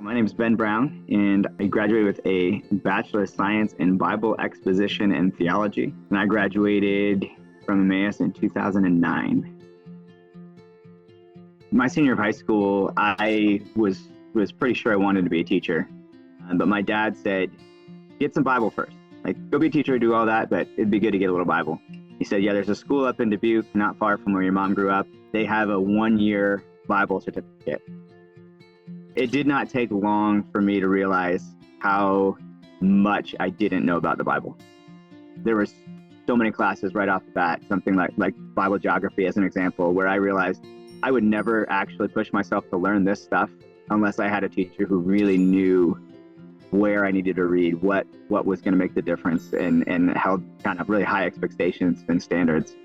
My name is Ben Brown, and I graduated with a Bachelor of Science in Bible Exposition and Theology. And I graduated from Emmaus in 2009. My senior year of high school, I was pretty sure I wanted to be a teacher. But my dad said, get some Bible first. Like, go be a teacher, do all that, but it'd be good to get a little Bible. He said, yeah, there's a school up in Dubuque, not far from where your mom grew up. They have a 1-year Bible certificate. It did not take long for me to realize how much I didn't know about the Bible. There were so many classes right off the bat, something like Bible geography as an example, where I realized I would never actually push myself to learn this stuff unless I had a teacher who really knew where I needed to read, what was going to make the difference, and held kind of really high expectations and standards.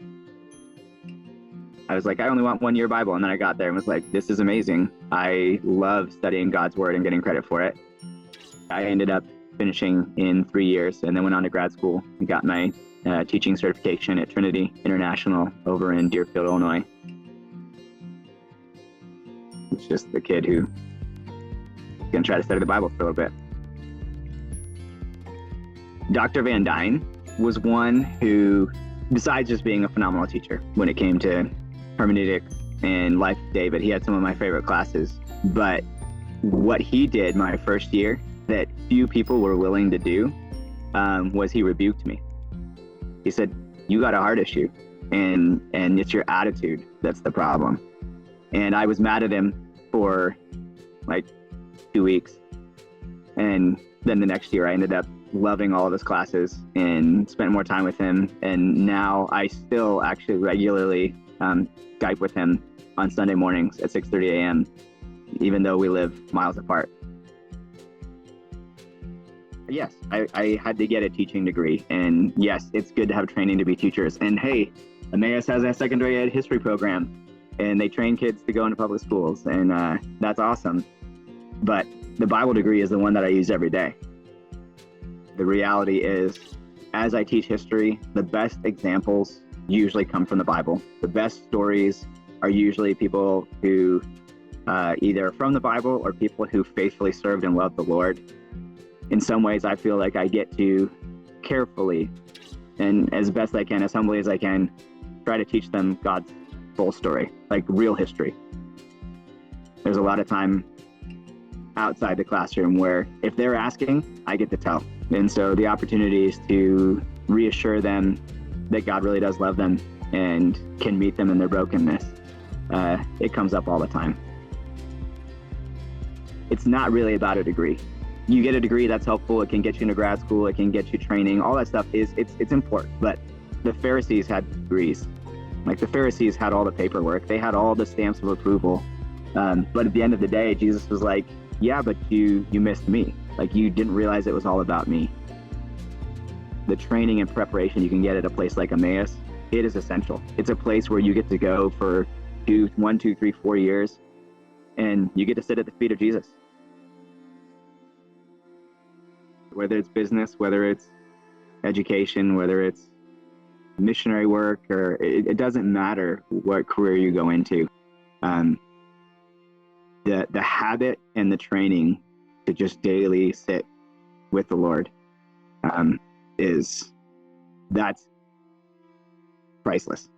I was like, I only want 1-year Bible. And then I got there and was like, this is amazing. I love studying God's word and getting credit for it. I ended up finishing in 3 years and then went on to grad school and got my teaching certification at Trinity International over in Deerfield, Illinois. It's just the kid who's going to try to study the Bible for a little bit. Dr. Van Dyne was one who, besides just being a phenomenal teacher when it came to hermeneutics and life of David, he had some of my favorite classes. But what he did my first year that few people were willing to do was he rebuked me. He said, you got a heart issue, and it's your attitude that's the problem. And I was mad at him for like 2 weeks. And then the next year I ended up loving all of his classes and spent more time with him. And now I still actually regularly Skype with him on Sunday mornings at 6:30 a.m., even though we live miles apart. Yes, I had to get a teaching degree. And yes, it's good to have training to be teachers. And hey, Emmaus has a secondary ed history program, and they train kids to go into public schools. And that's awesome. But the Bible degree is the one that I use every day. The reality is, as I teach history, the best examples usually come from the Bible. The best stories are usually people who either are from the Bible or people who faithfully served and loved the Lord. In some ways, I feel like I get to carefully and as best I can, as humbly as I can, try to teach them God's full story, like real history. There's a lot of time outside the classroom where if they're asking, I get to tell. And so the opportunity is to reassure them that God really does love them and can meet them in their brokenness. It comes up all the time. It's not really about a degree. You get a degree, that's helpful. It can get you into grad school. It can get you training. All that stuff it's important. But the Pharisees had degrees. Like the Pharisees had all the paperwork. They had all the stamps of approval. But at the end of the day, Jesus was like, yeah, but you missed me. Like, you didn't realize it was all about me. The training and preparation you can get at a place like Emmaus, it is essential. It's a place where you get to go for 1, 2, 3, 4 years, and you get to sit at the feet of Jesus. Whether it's business, whether it's education, whether it's missionary work, or it doesn't matter what career you go into. The habit and the training to just daily sit with the Lord that's priceless.